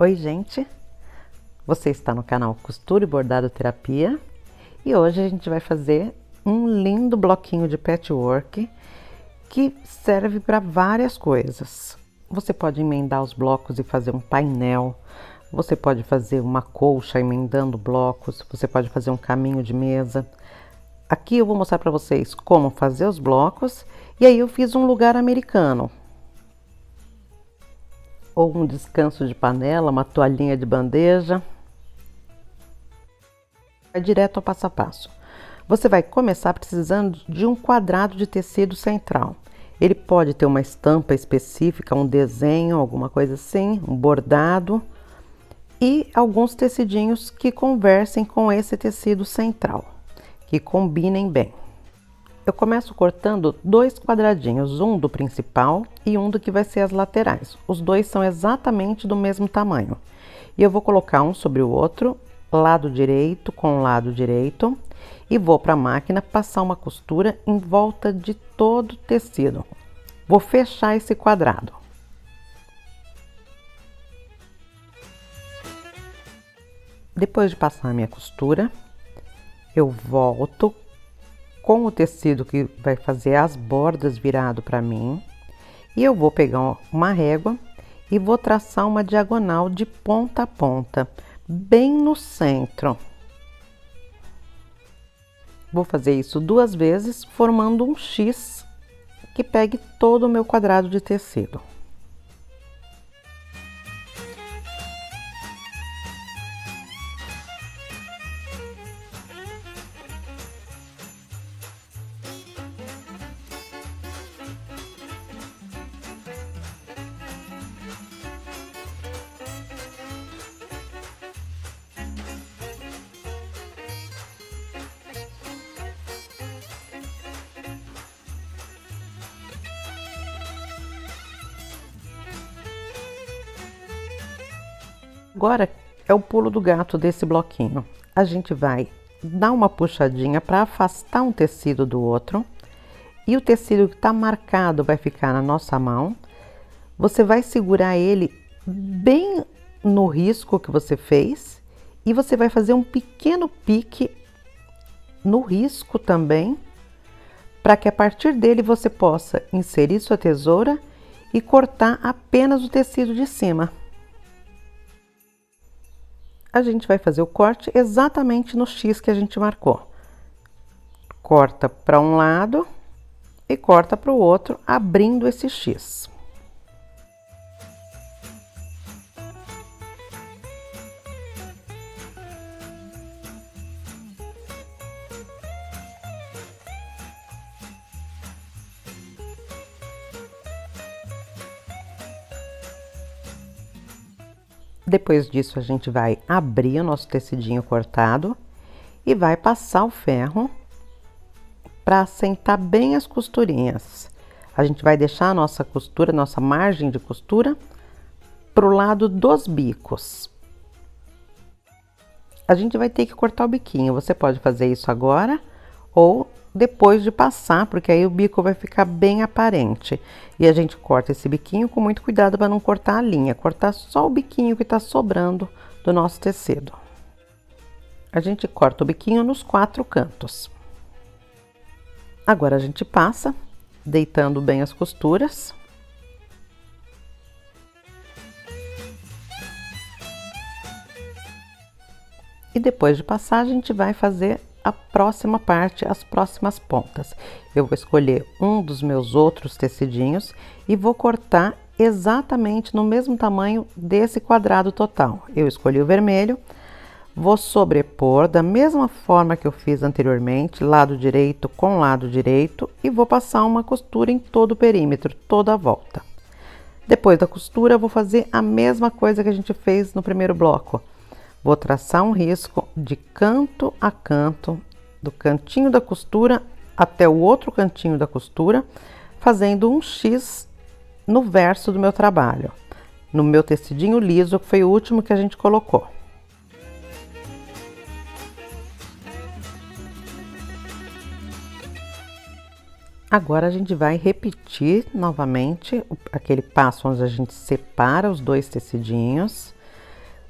Oi, gente! Você está no canal Costura e Bordado Terapia e hoje a gente vai fazer um lindo bloquinho de patchwork que serve para várias coisas. Você pode emendar os blocos e fazer um painel, você pode fazer uma colcha emendando blocos, você pode fazer um caminho de mesa. Aqui eu vou mostrar para vocês como fazer os blocos e aí eu fiz um lugar americano. Ou um descanso de panela, uma toalhinha de bandeja. Vai direto ao passo a passo. Você vai começar precisando de um quadrado de tecido central. Ele pode ter uma estampa específica, um desenho, alguma coisa assim, um bordado. E alguns tecidinhos que conversem com esse tecido central, que combinem bem. Eu começo cortando dois quadradinhos, um do principal e um do que vai ser as laterais. Os dois são exatamente do mesmo tamanho. E eu vou colocar um sobre o outro, lado direito com lado direito, e vou para a máquina passar uma costura em volta de todo o tecido. Vou fechar esse quadrado. Depois de passar a minha costura, eu volto com o tecido que vai fazer as bordas virado para mim, e eu vou pegar uma régua e vou traçar uma diagonal de ponta a ponta, bem no centro. Vou fazer isso duas vezes, formando um X que pegue todo o meu quadrado de tecido. Agora é o pulo do gato desse bloquinho. A gente vai dar uma puxadinha para afastar um tecido do outro e o tecido que está marcado vai ficar na nossa mão. Você vai segurar ele bem no risco que você fez e você vai fazer um pequeno pique no risco também, para que a partir dele você possa inserir sua tesoura e cortar apenas o tecido de cima. A gente vai fazer o corte exatamente no X que a gente marcou. Corta para um lado e corta para o outro, abrindo esse X. Depois disso, a gente vai abrir o nosso tecidinho cortado e vai passar o ferro para assentar bem as costurinhas. A gente vai deixar a nossa costura, nossa margem de costura, para o lado dos bicos. A gente vai ter que cortar o biquinho. Você pode fazer isso agora ou depois de passar, porque aí o bico vai ficar bem aparente. E a gente corta esse biquinho com muito cuidado para não cortar a linha, cortar só o biquinho que está sobrando do nosso tecido. A gente corta o biquinho nos 4 cantos. Agora a gente passa, deitando bem as costuras. E depois de passar, a gente vai fazer a próxima parte, as próximas pontas. Eu vou escolher um dos meus outros tecidinhos e vou cortar exatamente no mesmo tamanho desse quadrado total. Eu escolhi o vermelho, vou sobrepor da mesma forma que eu fiz anteriormente, lado direito com lado direito, e vou passar uma costura em todo o perímetro, toda a volta. Depois da costura, eu vou fazer a mesma coisa que a gente fez no primeiro bloco. Vou traçar um risco de canto a canto, do cantinho da costura até o outro cantinho da costura, fazendo um X no verso do meu trabalho, no meu tecidinho liso, que foi o último que a gente colocou. Agora a gente vai repetir novamente aquele passo onde a gente separa os dois tecidinhos.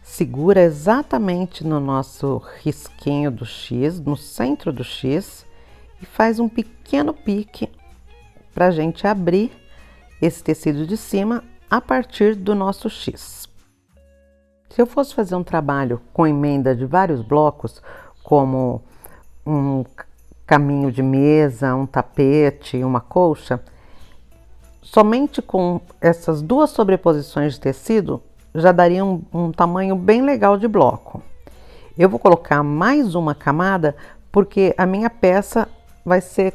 segura exatamente no nosso risquinho do X, no centro do X, e faz um pequeno pique para a gente abrir esse tecido de cima a partir do nosso X. Se eu fosse fazer um trabalho com emenda de vários blocos, como um caminho de mesa, um tapete, uma colcha, somente com essas duas sobreposições de tecido já daria um tamanho bem legal de bloco. Eu vou colocar mais uma camada porque a minha peça vai ser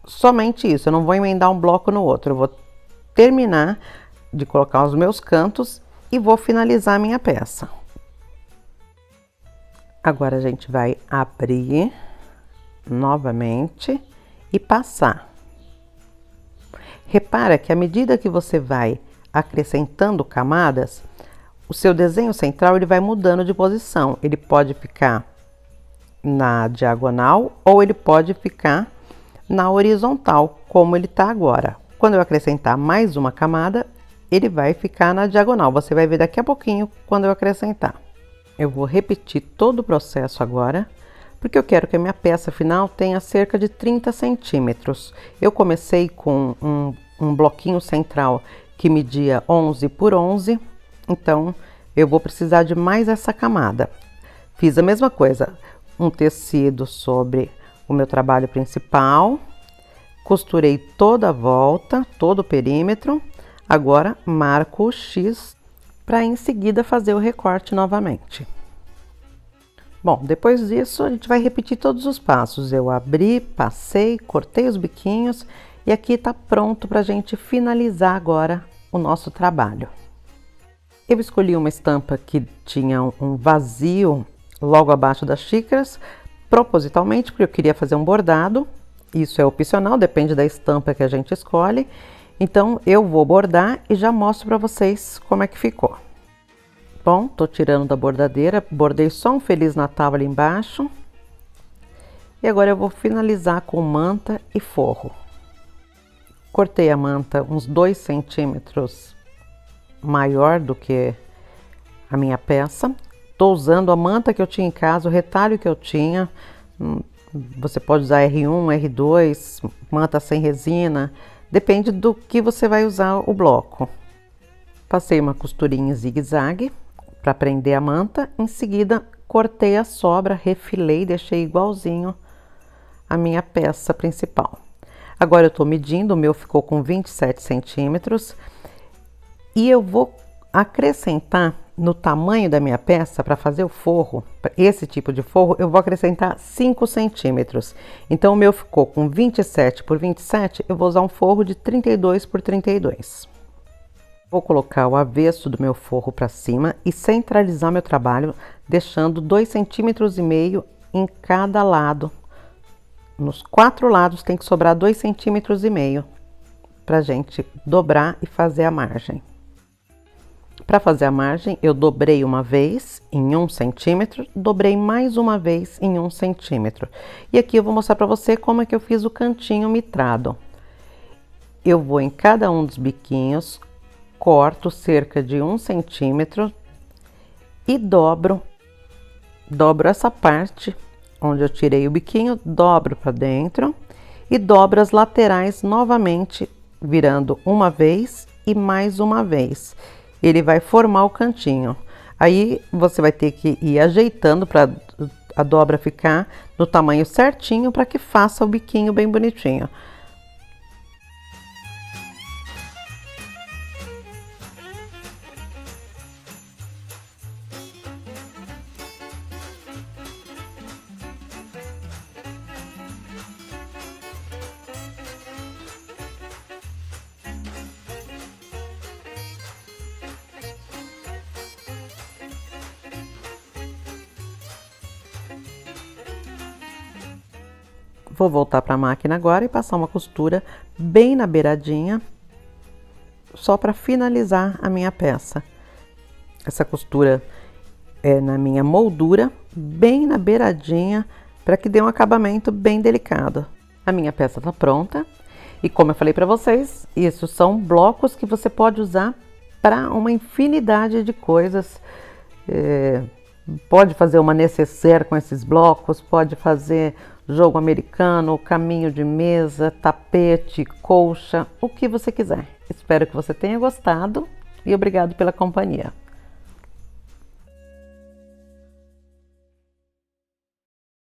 somente isso, eu não vou emendar um bloco no outro, eu vou terminar de colocar os meus cantos e vou finalizar a minha peça. Agora a gente vai abrir novamente e passar. Repara que à medida que você vai acrescentando camadas, o seu desenho central ele vai mudando de posição. Ele pode ficar na diagonal ou ele pode ficar na horizontal, como ele está agora. Quando eu acrescentar mais uma camada, ele vai ficar na diagonal. Você vai ver daqui a pouquinho quando eu acrescentar. Eu vou repetir todo o processo agora, porque eu quero que a minha peça final tenha cerca de 30 centímetros. Eu comecei com um bloquinho central que media 11 por 11, então eu vou precisar de mais essa camada. Fiz a mesma coisa, um tecido sobre o meu trabalho principal, costurei toda a volta, todo o perímetro, agora marco o X para em seguida fazer o recorte novamente. Bom, depois disso a gente vai repetir todos os passos. Eu abri, passei, cortei os biquinhos e aqui está pronto para a gente finalizar agora o nosso trabalho. Eu escolhi uma estampa que tinha um vazio logo abaixo das xícaras, propositalmente porque eu queria fazer um bordado. Isso é opcional, depende da estampa que a gente escolhe. Então eu vou bordar e já mostro para vocês como é que ficou. Bom, tô tirando da bordadeira, bordei só um Feliz Natal ali embaixo. E agora eu vou finalizar com manta e forro. Cortei a manta uns 2 centímetros maior do que a minha peça. Tô usando a manta que eu tinha em casa, o retalho que eu tinha. Você pode usar R1, R2, manta sem resina, depende do que você vai usar o bloco. Passei uma costurinha em zigue-zague para prender a manta, em seguida cortei a sobra, refilei, deixei igualzinho a minha peça principal. Agora eu tô medindo, o meu ficou com 27 centímetros e eu vou acrescentar no tamanho da minha peça para fazer o forro, esse tipo de forro, eu vou acrescentar 5 centímetros. Então o meu ficou com 27 por 27, eu vou usar um forro de 32 por 32. Vou colocar o avesso do meu forro para cima e centralizar meu trabalho, deixando 2,5 centímetros em cada lado. Nos 4 lados tem que sobrar 2,5 centímetros para a gente dobrar e fazer a margem. Para fazer a margem, eu dobrei uma vez em 1 centímetro, dobrei mais uma vez em 1 centímetro. E aqui eu vou mostrar para você como é que eu fiz o cantinho mitrado. Eu vou em cada um dos biquinhos, corto cerca de 1 centímetro e dobro essa parte onde eu tirei o biquinho, dobro para dentro e dobro as laterais novamente, virando uma vez e mais uma vez. Ele vai formar o cantinho. Aí você vai ter que ir ajeitando para a dobra ficar no tamanho certinho para que faça o biquinho bem bonitinho. Vou voltar para a máquina agora e passar uma costura bem na beiradinha, só para finalizar a minha peça. Essa costura é na minha moldura, bem na beiradinha, para que dê um acabamento bem delicado. A minha peça está pronta e, como eu falei para vocês, isso são blocos que você pode usar para uma infinidade de coisas. Pode fazer uma nécessaire com esses blocos, pode fazer jogo americano, caminho de mesa, tapete, colcha, o que você quiser. Espero que você tenha gostado e obrigado pela companhia.